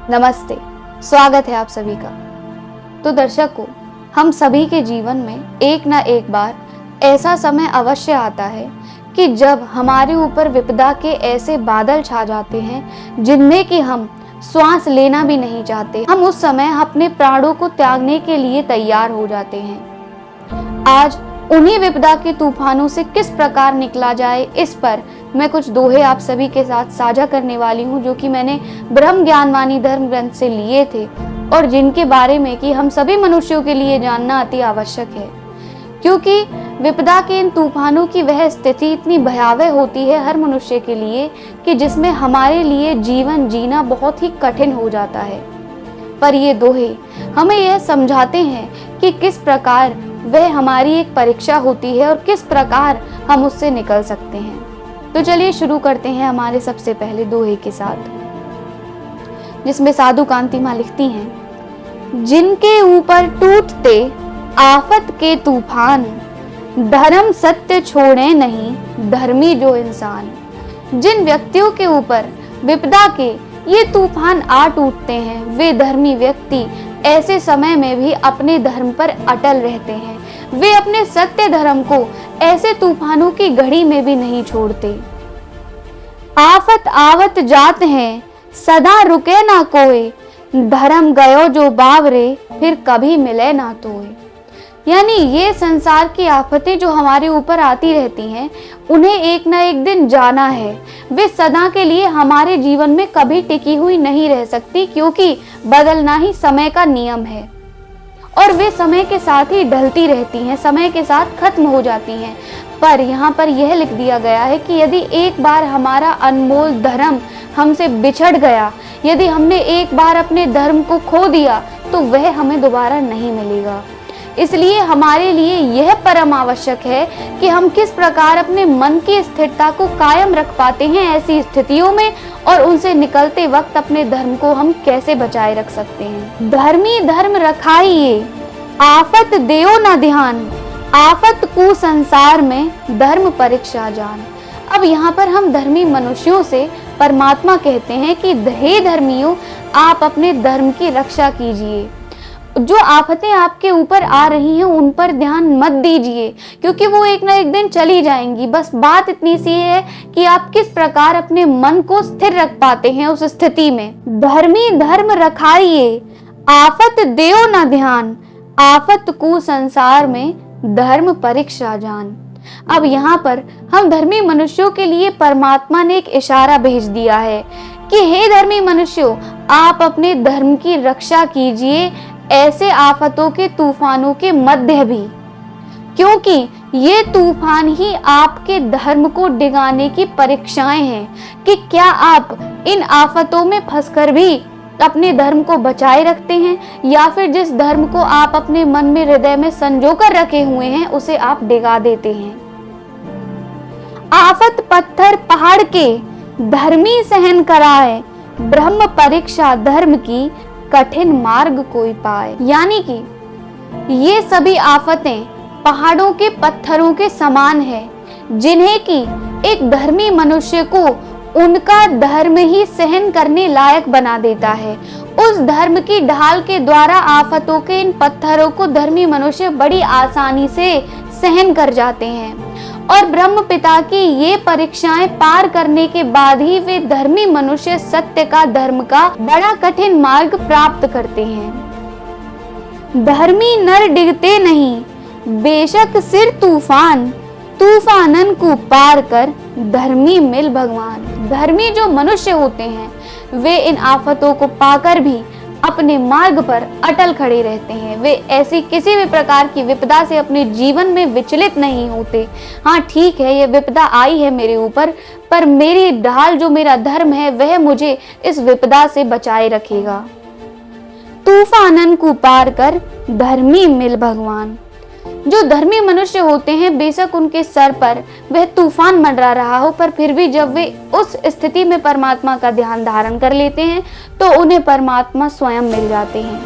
नमस्ते, स्वागत है आप सभी का। तो दर्शकों, हम सभी के जीवन में एक ना एक बार ऐसा समय अवश्य आता है कि जब हमारे ऊपर विपदा के ऐसे बादल छा जाते हैं जिनमें कि हम श्वास लेना भी नहीं चाहते। हम उस समय अपने प्राणों को त्यागने के लिए तैयार हो जाते हैं। आज उन्हीं विपदा के तूफानों से किस प्रकार निकला जाए, इस पर मैं कुछ दोहे आप सभी के साथ साझा करने वाली हूँ, जो कि मैंने ब्रह्म ज्ञानवाणी धर्म ग्रंथ से लिए थे और जिनके बारे में कि हम सभी मनुष्यों के लिए जानना अति आवश्यक है। क्योंकि विपदा के इन तूफानों की वह स्थिति इतनी भयावह होती है हर मनुष्य के लिए कि जिसमें हमारे लिए जीवन जीना बहुत ही कठिन हो जाता है। पर ये दोहे हमें यह समझाते हैं कि किस प्रकार वह हमारी एक परीक्षा होती है और किस प्रकार हम उससे निकल सकते हैं। तो चलिए शुरू करते हैं हमारे सबसे पहले दोहे के साथ, जिसमें साधु कांति माँ लिखती हैं, जिनके ऊपर टूटते आफत के तूफान, धर्म सत्य छोड़े नहीं धर्मी जो इंसान। जिन व्यक्तियों के ऊपर विपदा के ये तूफान आ टूटते हैं, वे धर्मी व्यक्ति ऐसे समय में भी अपने धर्म पर अटल रहते हैं। वे अपने सत्य धर्म को ऐसे तूफानों की घड़ी में भी नहीं छोड़ते। आफत आवत जात हैं सदा रुके ना कोई, धर्म गयो जो बावरे फिर कभी मिले ना तोय। यानी ये संसार की आफतें जो हमारे ऊपर आती रहती हैं, उन्हें एक ना एक दिन जाना है। वे सदा के लिए हमारे जीवन में कभी टिकी हुई नहीं रह सकती, क्योंकि बदलना ही समय का नियम है और वे समय के साथ ही ढलती रहती हैं, समय के साथ खत्म हो जाती हैं। पर यहाँ पर यह लिख दिया गया है कि यदि एक बार हमारा अनमोल धर्म हमसे बिछड़ गया, यदि हमने एक बार अपने धर्म को खो दिया, तो वह हमें दोबारा नहीं मिलेगा। इसलिए हमारे लिए यह परम आवश्यक है कि हम किस प्रकार अपने मन की स्थिरता को कायम रख पाते हैं ऐसी स्थितियों में, और उनसे निकलते वक्त अपने धर्म को हम कैसे बचाए रख सकते हैं। धर्मी धर्म रखाइए आफत देओ न ध्यान, आफत कु संसार में धर्म परीक्षा जान। अब यहाँ पर हम धर्मी मनुष्यों से परमात्मा कहते हैं कि हे धर्मियों, आप अपने धर्म की रक्षा कीजिए। जो आफतें आपके ऊपर आ रही हैं उन पर ध्यान मत दीजिए, क्योंकि वो एक ना एक दिन चली जाएंगी। बस बात इतनी सी है कि आप किस प्रकार अपने मन को स्थिर रख पाते हैं उस स्थिति में। धर्मी धर्म रखाइए आफत देओ न ध्यान, आफत कु संसार में धर्म परीक्षा जान। अब यहाँ पर हम धर्मी मनुष्यों के लिए परमात्मा ने एक इशारा भेज दिया है कि हे धर्मी मनुष्यों, आप अपने धर्म की रक्षा कीजिए ऐसे आफतों के तूफानों के मध्य भी, क्योंकि ये तूफान ही आपके धर्म को डिगाने की परीक्षाएं हैं कि क्या आप इन आफतों में फंसकर भी अपने धर्म को बचाए रखते हैं, या फिर जिस धर्म को आप अपने मन में हृदय में संजोकर रखे हुए हैं उसे आप डिगा देते हैं। आफत पत्थर पहाड़ के धर्मी सहन कराए, ब्रह्म परीक्षा धर्म की कठिन मार्ग कोई पाए। यानी कि ये सभी आफतें पहाड़ों के पत्थरों के समान है, जिन्हें कि एक धर्मी मनुष्य को उनका धर्म ही सहन करने लायक बना देता है। उस धर्म की ढाल के द्वारा आफतों के इन पत्थरों को धर्मी मनुष्य बड़ी आसानी से सहन कर जाते हैं, और ब्रह्म पिता की ये परीक्षाएं पार करने के बाद ही वे धर्मी मनुष्य सत्य का, धर्म का बड़ा कठिन मार्ग प्राप्त करते हैं। धर्मी नर डिगते नहीं बेशक सिर तूफान, तूफानन को पार कर धर्मी मिल भगवान। धर्मी जो मनुष्य होते हैं वे इन आफतों को पाकर भी अपने मार्ग पर अटल खड़े रहते हैं। वे ऐसी किसी भी प्रकार की विपदा से अपने जीवन में विचलित नहीं होते। हाँ ठीक है, ये विपदा आई है मेरे ऊपर, पर मेरी ढाल जो मेरा धर्म है वह मुझे इस विपदा से बचाए रखेगा। तूफानन को पार कर धर्मी मिल भगवान। जो धर्मी मनुष्य होते हैं, बेशक उनके सर पर वह तूफान मंडरा रहा हो, पर फिर भी जब वे उस स्थिति में परमात्मा का ध्यान धारण कर लेते हैं तो उन्हें परमात्मा स्वयं मिल जाते हैं।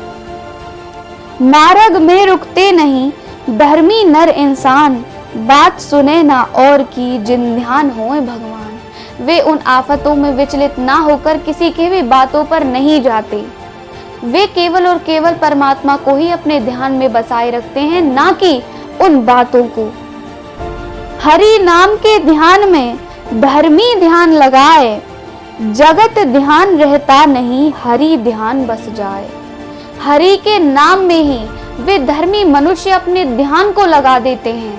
मार्ग में रुकते नहीं धर्मी नर इंसान, बात सुने ना और की जिन ध्यान होए भगवान। वे उन आफतों में विचलित ना होकर किसी की भी बातों पर नहीं जाते। वे केवल और केवल परमात्मा को ही अपने ध्यान में बसाए रखते हैं, ना कि उन बातों को। हरि नाम के ध्यान में धर्मी ध्यान लगाए, जगत ध्यान रहता नहीं, हरि ध्यान बस जाए। हरि के नाम में ही वे धर्मी मनुष्य अपने ध्यान को लगा देते हैं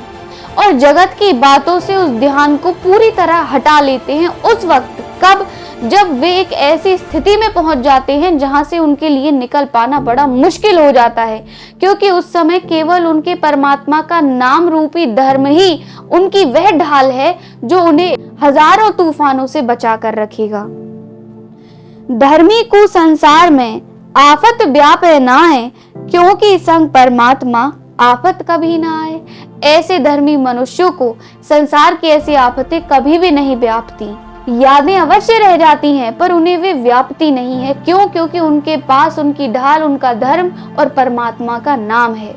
और जगत की बातों से उस ध्यान को पूरी तरह हटा लेते हैं। उस वक्त कब, जब वे एक ऐसी स्थिति में पहुंच जाते हैं जहां से उनके लिए निकल पाना बड़ा मुश्किल हो जाता है, क्योंकि उस समय केवल उनके परमात्मा का नाम रूपी धर्म ही उनकी वह ढाल है जो उन्हें हजारों तूफानों से बचा कर रखेगा। धर्मी को संसार में आफत व्यापे ना है, क्योंकि संग परमात्मा आफत कभी ना आए। ऐसे धर्मी मनुष्यों को संसार की ऐसी आफतें कभी भी नहीं व्यापती। यादें अवश्य रह जाती हैं, पर उन्हें वे व्यापती नहीं है। क्यों? क्योंकि उनके पास उनकी ढाल उनका धर्म और परमात्मा का नाम है।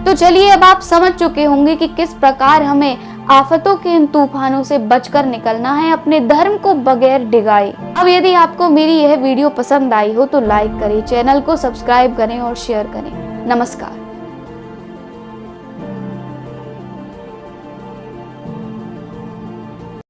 तो चलिए, अब आप समझ चुके होंगे कि किस प्रकार हमें आफतों के इन तूफानों से बचकर निकलना है, अपने धर्म को बगैर डिगाए। अब यदि आपको मेरी यह वीडियो पसंद आई हो तो लाइक करें, चैनल को सब्सक्राइब करें और शेयर करें। नमस्कार।